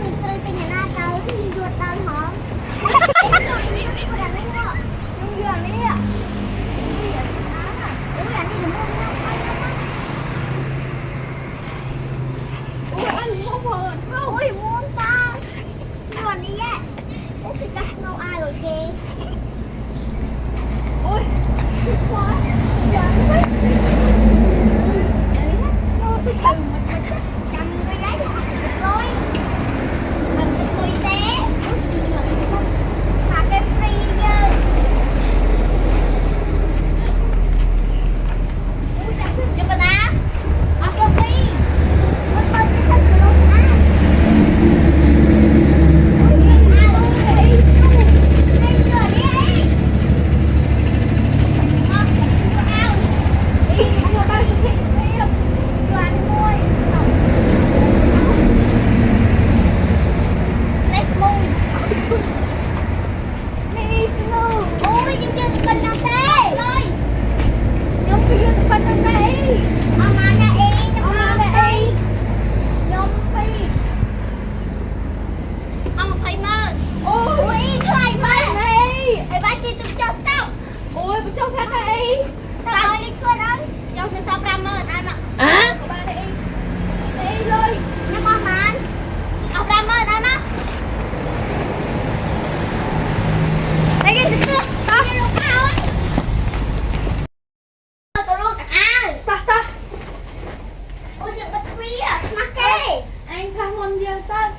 thì chơi cái nhà na tới thì ruột tao hả? Ôi muốn ta Nguồn đi á. Ủa thì ta ngâu ai rồi kìa. Ôi thích quá. Giận quá. Cầm cái giấy cho mình được rồi. Mình được 10 té. Mà cái free chứ. Giúp mình á. Ở cái free. Mình tên cái thân của nó á. Ôi, cho khách này. Tao đi cưa đó. Cho cái sao ram ơn anh ạ. À? Của ba đây. Đây rồi. Nhưng mà man. Học ram ơn anh á. Đây cái gì cưa. Tao đi lúc nào ấy. Tao luôn à. Ta. Ôi, đừng bắt quý à. Mắc kê. Anh tham hôn giờ ta.